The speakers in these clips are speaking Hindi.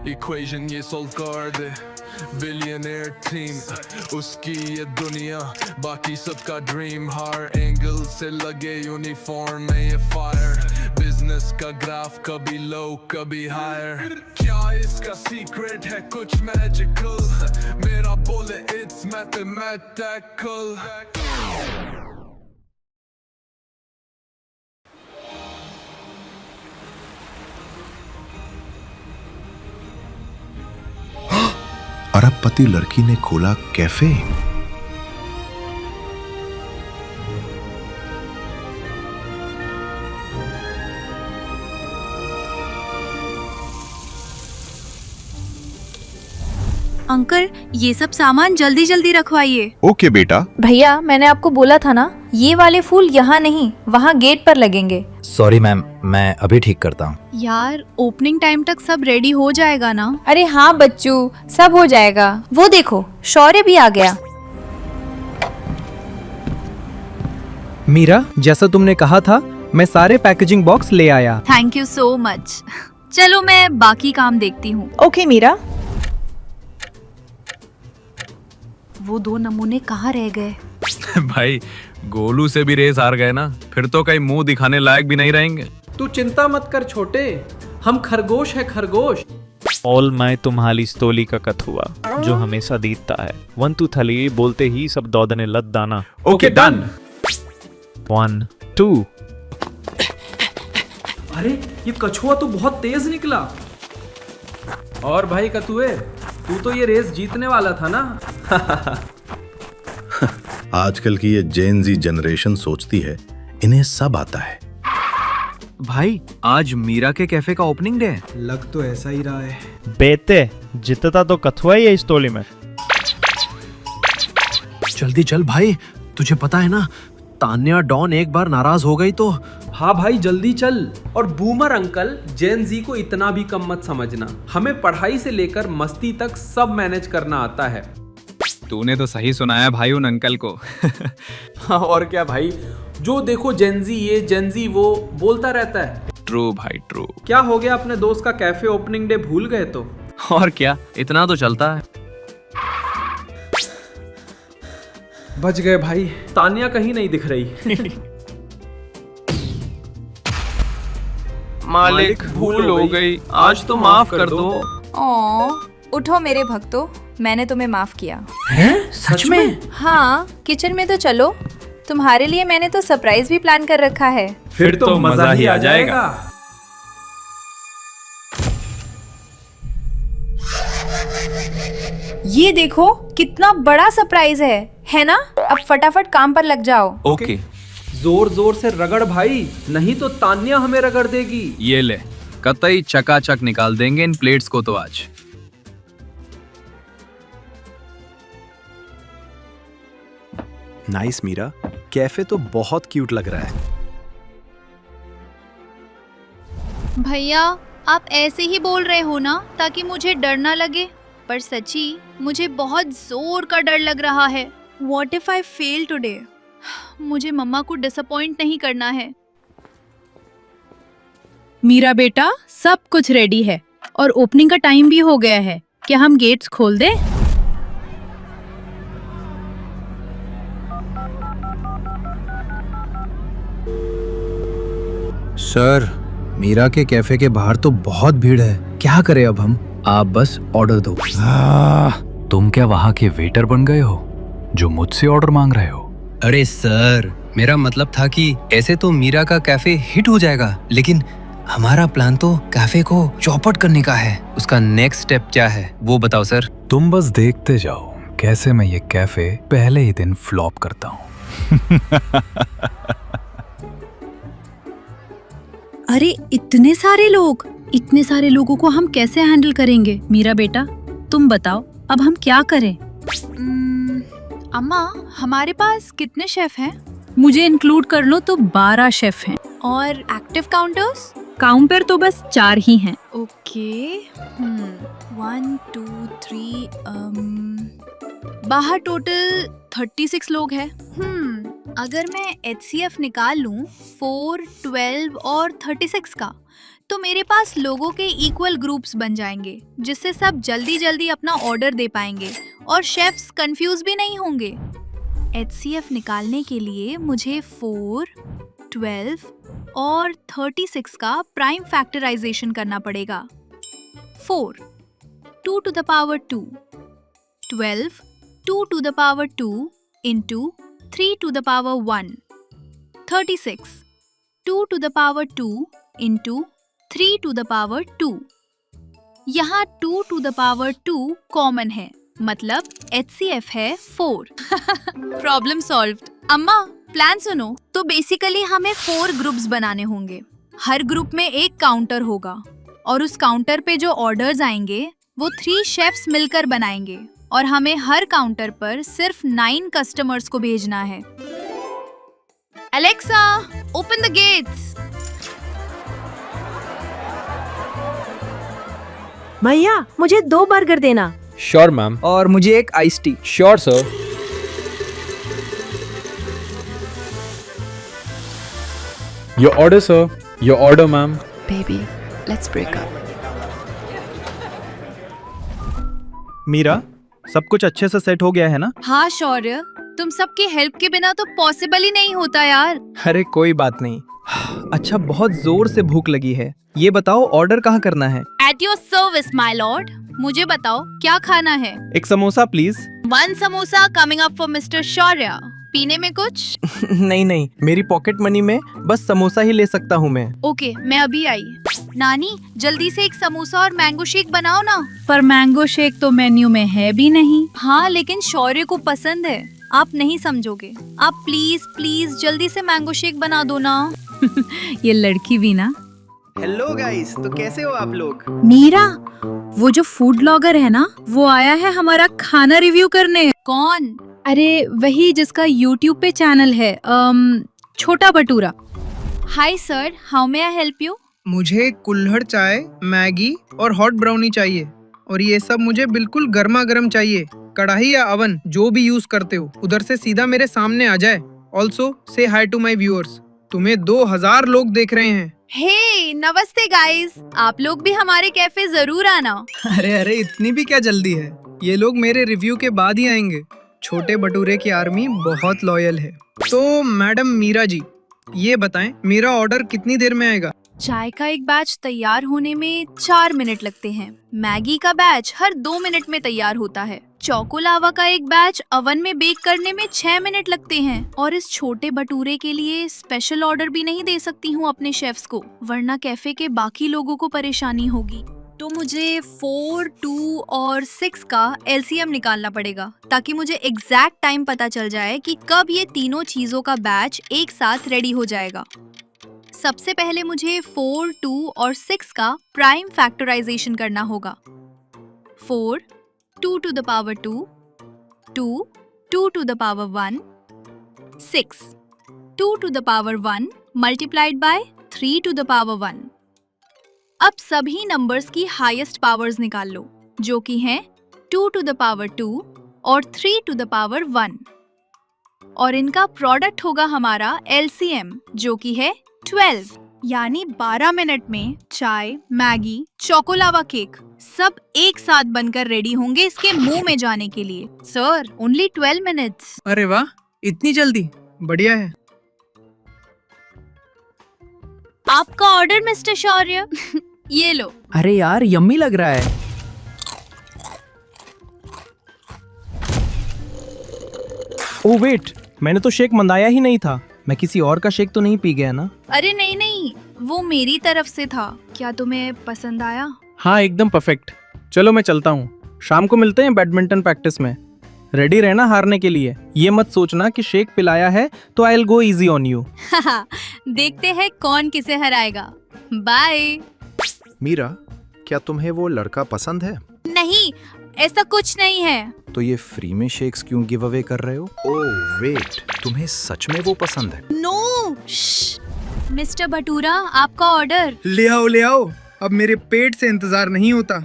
इक्वेशन ये सोल्व कर दे, बिलियनर टीम उसकी ये दुनिया, बाकी सबका ड्रीम, हर एंगल से लगे यूनिफॉर्म में ये फायर, बिजनेस का ग्राफ कभी लो कभी हायर, क्या इसका सीक्रेट है कुछ मैजिकल, मेरा बोले इट्स मैथमेटिकल। अरबपति लड़की ने खोला कैफे। अंकल ये सब सामान जल्दी जल्दी रखवाइए। ओके बेटा। भैया मैंने आपको बोला था ना, ये वाले फूल यहाँ नहीं वहाँ गेट पर लगेंगे। सॉरी मैम, मैं अभी ठीक करता हूँ। यार ओपनिंग टाइम तक सब रेडी हो जाएगा ना? अरे हाँ बच्चू, सब हो जाएगा। वो देखो शौर्य भी आ गया। मीरा, जैसा तुमने कहा था मैं सारे पैकेजिंग बॉक्स ले आया। Thank you so much. चलो मैं बाकी काम देखती हूँ। ओके मीरा। वो 2 नमूने कहाँ रह गए? भाई गोलू से भी रेस हार गए ना, फिर तो कहीं मुंह दिखाने लायक भी नहीं रहेंगे। तू चिंता मत कर छोटे, हम खरगोश है खरगोश। ऑल मैं तुम्हारी स्तोली का कथुआ जो हमेशा दीदता है। 1 2 थली बोलते ही सब दौदने लत दाना। Okay done. 1 2। अरे ये कछुआ तो बहुत तेज निकला। और भाई कतुए, तू तो ये रेस जीतने वाला था ना? आजकल की ये जेन जी जनरेशन सोचती है इन्हें सब आता है। भाई आज मीरा के कैफे का ओपनिंग डे है। लग तो ऐसा ही रहा है। बेटे जितता तो कथुआ ही है इस टोली में। जल्दी चल भाई, तुझे पता है ना तान्या डॉन एक बार नाराज हो गई तो। हाँ भाई जल्दी चल। और बूमर अंकल, जेन जी को इतना भी कम मत समझना, हमें पढ़ाई से लेकर मस्ती तक सब मैनेज करना आता है। तूने तो सही सुनाया भाई उन अंकल को। हाँ और क्या भाई, जो देखो जेनजी ये जेनजी वो बोलता रहता है। ट्रू भाई ट्रू। क्या हो गया, अपने दोस्त का कैफे ओपनिंग डे भूल गए तो? और क्या, इतना तो चलता है। बच गए भाई, तानिया कहीं नहीं दिख रही। मालिक भूल हो गई, आज तो माफ कर दो। उठो मेरे भक्तों, मैंने तुम्हें माफ किया। हैं? सच में? हाँ किचन में तो चलो, तुम्हारे लिए मैंने तो सरप्राइज भी प्लान कर रखा है। फिर तो मजा ही आ जाएगा। ये देखो कितना बड़ा सरप्राइज है ना? अब फटाफट काम पर लग जाओ। ओके। जोर जोर से रगड़ भाई, नहीं तो तान्या हमें रगड़ देगी। ये ले, कतई चकाचक निकाल देंगे इन प्लेट्स को तो आज। नाइस मीरा, कैफे तो बहुत क्यूट लग रहा है। भैया आप ऐसे ही बोल रहे हो ना ताकि मुझे डर ना लगे, पर सच्ची मुझे बहुत जोर का डर लग रहा है। What if I fail today? मुझे मम्मा को डिसअपॉइंट नहीं करना है। मीरा बेटा, सब कुछ रेडी है और ओपनिंग का टाइम भी हो गया है। क्या हम गेट्स खोल दें? सर, मीरा के कैफे के बाहर तो बहुत भीड़ है, क्या करें अब हम? आप बस ऑर्डर दो। तुम क्या वहाँ के वेटर बन गए हो जो मुझसे ऑर्डर मांग रहे हो? अरे सर, मेरा मतलब था कि ऐसे तो मीरा का कैफे हिट हो जाएगा, लेकिन हमारा प्लान तो कैफे को चौपट करने का है। उसका नेक्स्ट स्टेप क्या है वो बताओ सर। तुम बस देखते जाओ कैसे मैं ये कैफे पहले ही दिन फ्लॉप करता हूँ। अरे इतने सारे लोगों को हम कैसे हैंडल करेंगे? मीरा बेटा तुम बताओ, अब हम क्या करें? अम्मा हमारे पास कितने शेफ हैं? मुझे इंक्लूड कर लो तो 12 शेफ हैं। और एक्टिव काउंटर्स? काउंटर तो बस 4 ही हैं। ओके 1 2 3 बाहर टोटल 36 लोग हैं। अगर मैं HCF निकाल लूं 4 12 और 36 का, तो मेरे पास लोगों के इक्वल ग्रुप्स बन जाएंगे, जिससे सब जल्दी जल्दी अपना ऑर्डर दे पाएंगे और शेफ्स कंफ्यूज भी नहीं होंगे। HCF निकालने के लिए मुझे 4, 12 और 36 का प्राइम फैक्टराइजेशन करना पड़ेगा। 4 2 to the power 2, 12 2 to the power 2 into 3 to the power 1, 36 2 to the power 2 into 3 to the power 2। यहाँ 2 to the power 2 कॉमन है, मतलब HCF है 4। Problem solved. अम्मा प्लान सुनो। तो बेसिकली हमें 4 ग्रुप्स बनाने होंगे। हर ग्रुप में एक काउंटर होगा और उस काउंटर पे जो ऑर्डर्स आएंगे वो 3 शेफ्स मिलकर बनाएंगे और हमें हर काउंटर पर सिर्फ 9 कस्टमर्स को भेजना है। Alexa, open the gates. भैया मुझे 2 बर्गर देना। Sure ma'am. और मुझे एक ice tea. Sure sir. Your order sir. Your order ma'am. Baby, let's break up. Meera, सब कुछ अच्छे से सेट हो गया है ना? हाँ शौर्य, तुम सबकी हेल्प के बिना तो पॉसिबल ही नहीं होता यार। अरे कोई बात नहीं। अच्छा, बहुत जोर से भूख लगी है। ये बताओ ऑर्डर कहाँ करना है? At your service my lord. मुझे बताओ क्या खाना है? एक samosa please. 1 samosa coming up for mister Shaurya. पीने में कुछ? नहीं, मेरी पॉकेट मनी में बस समोसा ही ले सकता हूँ मैं। ओके, मैं अभी आई। नानी जल्दी से एक समोसा और मैंगो शेक बनाओ ना। पर मैंगो शेक तो मेन्यू में है भी नहीं। हाँ लेकिन शौर्य को पसंद है, आप नहीं समझोगे। आप प्लीज प्लीज जल्दी से मैंगो शेक बना दो ना। ये लड़की भी ना। हेलो गाइस, तो कैसे हो आप लोग? मीरा, वो जो फूड ब्लॉगर है ना, वो आया है हमारा खाना रिव्यू करने। कौन? अरे वही जिसका YouTube पे चैनल है, छोटा bhatura. Hi sir, how may I help you? मुझे कुल्हड़ चाय, मैगी और हॉट ब्राउनी चाहिए और ये सब मुझे बिल्कुल गर्मा गर्म चाहिए। कढ़ाई या अवन जो भी यूज करते हो उधर से सीधा मेरे सामने आ जाए। Also say high to my viewers. तुम्हें 2000 लोग देख रहे हैं। हे नमस्ते गाइस, आप लोग भी हमारे कैफे जरूर आना। अरे इतनी भी क्या जल्दी है? ये लोग मेरे रिव्यू के बाद ही आएंगे। छोटे भटूरे की आर्मी बहुत लॉयल है। तो मैडम मीरा जी, ये बताएं मेरा ऑर्डर कितनी देर में आएगा? चाय का एक बैच तैयार होने में 4 मिनट लगते हैं। मैगी का बैच हर 2 मिनट में तैयार होता है। चोको लावा का एक बैच अवन में बेक करने में 6 मिनट लगते हैं। और इस छोटे भटूरे के लिए स्पेशल ऑर्डर भी नहीं दे सकती हूँ अपने शेफ्स को, वरना कैफे के बाकी लोगों को परेशानी होगी। तो मुझे 4, 2 और 6 का LCM निकालना पड़ेगा ताकि मुझे एग्जैक्ट टाइम पता चल जाए कि कब ये तीनों चीजों का बैच एक साथ रेडी हो जाएगा। सबसे पहले मुझे 4, 2 और 6 का प्राइम फैक्टराइजेशन करना होगा। 4 2 to the power 2, 2 2 to the power 1, 6 2 to the power 1 multiplied by 3 to the power 1। अब सभी नंबर्स की हाईएस्ट पावर्स निकाल लो, जो कि हैं 2 to the power 2 और 3 to the power 1, और इनका प्रोडक्ट होगा हमारा LCM, जो कि है 12। यानी 12 मिनट में चाय, मैगी, चोको लावा केक सब एक साथ बनकर रेडी होंगे इसके मुंह में जाने के लिए। Sir, only 12 minutes. अरे वाह, इतनी जल्दी? बढ़िया है। आपका ऑर्डर मिस्टर शौर्य। ये लो। अरे यार, यम्मी लग रहा है। ओह वेट, मैंने तो शेक मंगाया ही नहीं था। मैं किसी और का शेक तो नहीं पी गया ना? अरे नहीं, वो मेरी तरफ से था। क्या तुम्हें पसंद आया? हाँ, एकदम परफेक्ट। चलो मैं चलता हूँ, शाम को मिलते हैं बैडमिंटन प्रैक्टिस में। रेडी रहना हारने के लिए। ये मत सोचना कि शेक पिलाया है तो I will go easy on you. देखते हैं कौन किसे हराएगा। बाय। मीरा, क्या तुम्हें वो लड़का पसंद है? नहीं, ऐसा कुछ नहीं है। तो ये फ्री में शेक्स क्यों गिव अवे कर रहे हो? ओह वेट, तुम्हें सच में वो पसंद है? नो। मिस्टर भटूरा, आपका ऑर्डर। ले आओ, अब मेरे पेट से इंतजार नहीं होता।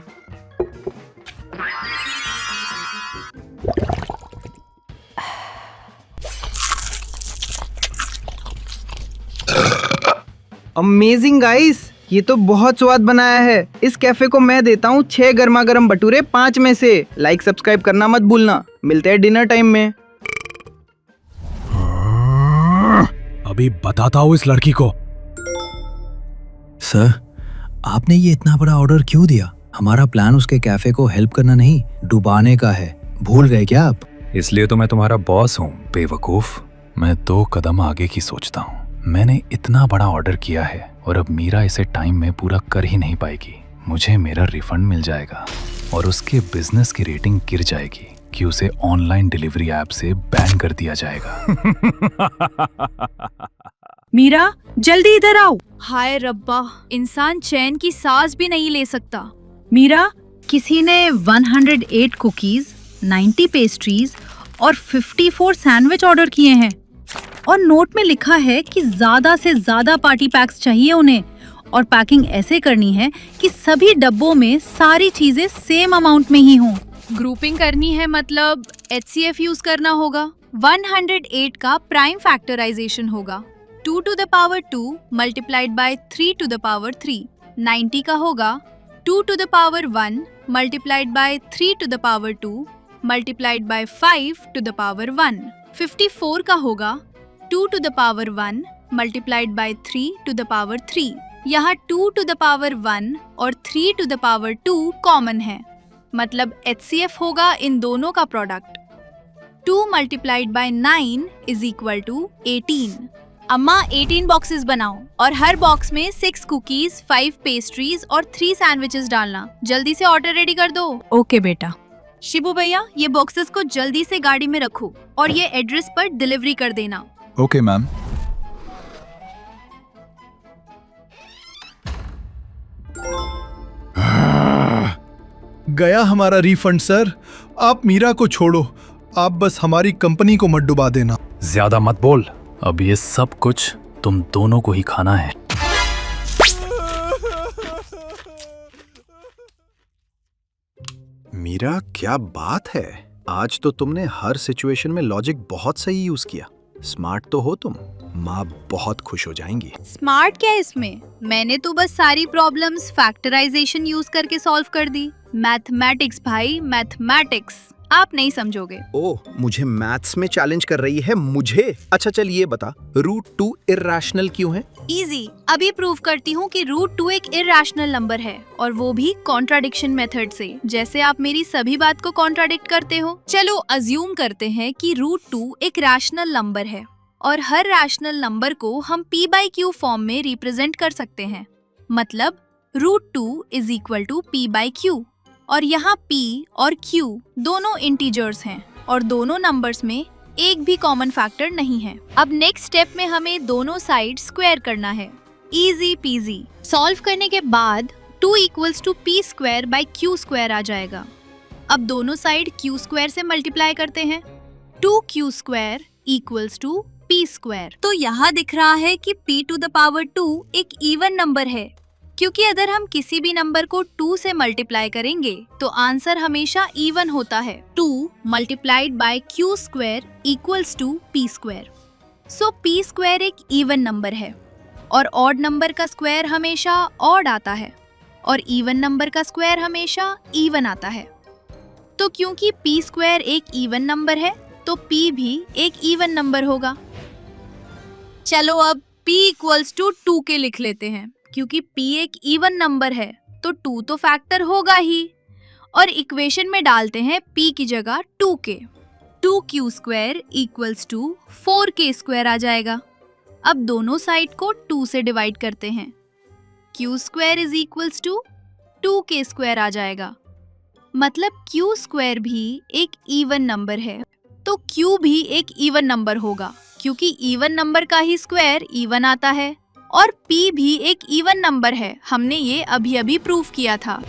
अमेजिंग गाइस, ये तो बहुत स्वाद बनाया है। इस कैफे को मैं देता हूँ 6 गर्मा गर्म भटूरे 5 में से। लाइक सब्सक्राइब करना मत भूलना। मिलते हैं डिनर टाइम में। अभी बताता हूँ इस लड़की को। सर, आपने ये इतना बड़ा ऑर्डर क्यों दिया? हमारा प्लान उसके कैफे को हेल्प करना नहीं, डुबाने का है। भूल गए क्या आप? इसलिए तो मैं तुम्हारा बॉस हूँ बेवकूफ। मैं 2 कदम आगे की सोचता हूँ। मैंने इतना बड़ा ऑर्डर किया है और अब मीरा इसे टाइम में पूरा कर ही नहीं पाएगी। मुझे मेरा रिफंड मिल जाएगा और उसके बिजनेस की रेटिंग गिर जाएगी कि उसे ऑनलाइन डिलीवरी ऐप से बैन कर दिया जाएगा। मीरा, जल्दी इधर आओ। हाय रब्बा, इंसान चैन की सांस भी नहीं ले सकता। मीरा, किसी ने 108 कुकीज, 90 पेस्ट्रीज और 54 सैंडविच ऑर्डर किए हैं और नोट में लिखा है कि ज्यादा से ज्यादा पार्टी पैक्स चाहिए उन्हें और पैकिंग ऐसे करनी है कि सभी डब्बों में सारी चीजें सेम अमाउंट में ही हों। ग्रुपिंग करनी है मतलब HCF यूज करना होगा। 108 का प्राइम फैक्टराइजेशन होगा 2 to the power 2 multiplied by 3 to the power 3। 90 का होगा 2 to the power 1 multiplied by 3 to the power 2 multiplied by 5 to the power 1। 54 का होगा 2 to the power 1 multiplied by 3 to the power 3। यहाँ 2 to the power 1 और 3 to the power 2 कॉमन है, मतलब HCF होगा इन दोनों का product. 2 multiplied by 9 is equal to 18। अम्मा 18 बॉक्सेस बनाओ और हर बॉक्स में 6 कुकीज, 5 पेस्ट्रीज और 3 सैंडविचेस डालना। जल्दी से ऑर्डर रेडी कर दो। ओके बेटा। शिबू भैया, ये बॉक्सेस को जल्दी से गाड़ी में रखो और ये एड्रेस पर डिलीवरी कर देना। Okay ma'am. गया हमारा रिफंड सर। आप मीरा को छोड़ो, आप बस हमारी कंपनी को मत डुबा देना। ज्यादा मत बोल, अब ये सब कुछ तुम दोनों को ही खाना है। मीरा, क्या बात है, आज तो तुमने हर सिचुएशन में लॉजिक बहुत सही यूज किया। स्मार्ट तो हो तुम, माँ बहुत खुश हो जाएंगी। स्मार्ट क्या है इसमें? मैंने तो बस सारी प्रॉब्लम्स फैक्टराइजेशन यूज करके सॉल्व कर दी। मैथमेटिक्स भाई, मैथमेटिक्स। आप नहीं समझोगे। ओह, मुझे मैथ्स में चैलेंज कर रही है मुझे। अच्छा चल ये बता, √2 इर्रेशनल क्यों है? इजी, अभी प्रूव करती हूँ कि √2 एक इर्रेशनल नंबर है और वो भी कॉन्ट्राडिक्शन मेथड से, जैसे आप मेरी सभी बात को कॉन्ट्राडिक्ट करते हो। चलो अज्यूम करते हैं कि √2 एक रैशनल नंबर है और हर रैशनल नंबर को हम p/q फॉर्म में रिप्रेजेंट कर सकते हैं। मतलब √2 is equal to p/q और यहाँ p और q दोनों इंटीजर्स हैं और दोनों नंबर्स में एक भी कॉमन फैक्टर नहीं है। अब नेक्स्ट स्टेप में हमें दोनों साइड स्क्वायर करना है। Easy PG. सॉल्व करने के बाद 2 equals to p²/q² आ जाएगा। अब दोनों साइड q² से मल्टीप्लाई करते हैं। 2q² equals to p²। तो यहाँ दिख रहा है कि p⁻², एक इवन नंबर है, क्योंकि अगर हम किसी भी नंबर को 2 से मल्टीप्लाई करेंगे तो आंसर हमेशा इवन होता है। 2 multiplied by q² equals to p²। So p² एक इवन नंबर है और ऑड नंबर का स्क्वायर हमेशा ऑड आता है और इवन नंबर का स्क्वायर हमेशा इवन आता है। तो क्योंकि p² एक इवन नंबर है तो p भी एक इवन नंबर होगा। चलो अब p equals to 2 के लिख लेते हैं, क्योंकि p एक इवन नंबर है तो 2 तो फैक्टर होगा ही। और इक्वेशन में डालते हैं p की जगह 2 के। 2q² equals to 4k² आ जाएगा। अब दोनों साइड को 2 से डिवाइड करते हैं। q² is equals to 2k² आ जाएगा। मतलब q² भी एक इवन नंबर है तो q भी एक इवन नंबर होगा, क्योंकि इवन नंबर का ही स्क्वायर इवन आता है और p भी एक इवन नंबर है। हमने ये अभी अभी प्रूव किया था।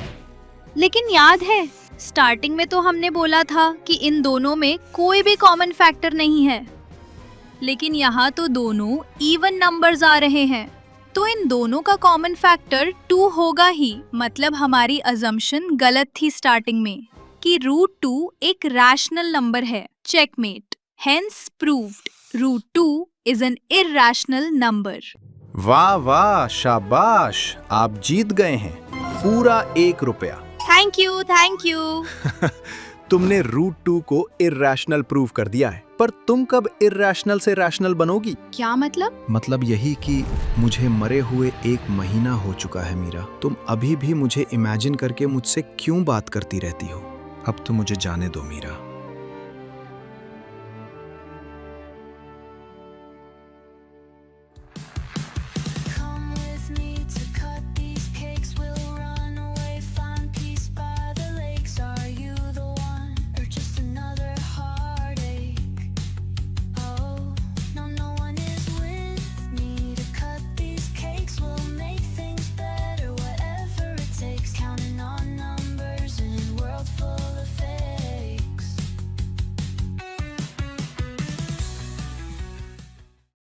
लेकिन याद है, स्टार्टिंग में तो हमने बोला था कि इन दोनों में कोई भी कॉमन फैक्टर नहीं है, लेकिन यहाँ तो दोनों इवन नंबर्स आ रहे हैं, तो इन दोनों का कॉमन फैक्टर 2 होगा ही। मतलब हमारी अजम्पशन गलत थी स्टार्टिंग में कि √2 एक रैशनल नंबर है। Checkmate. Hence proved √2 is an irrational number। वाह वाह, शाबाश, आप जीत गए हैं पूरा 1 रुपया। Thank you, thank you. तुमने रूट 2 को इर्रेशनल प्रूव कर दिया है, पर तुम कब इर्रेशनल से रैशनल बनोगी? क्या मतलब? मतलब यही कि मुझे मरे हुए 1 महीना हो चुका है मीरा। तुम अभी भी मुझे इमेजिन करके मुझसे क्यों बात करती रहती हो? अब तो मुझे जाने दो मीरा।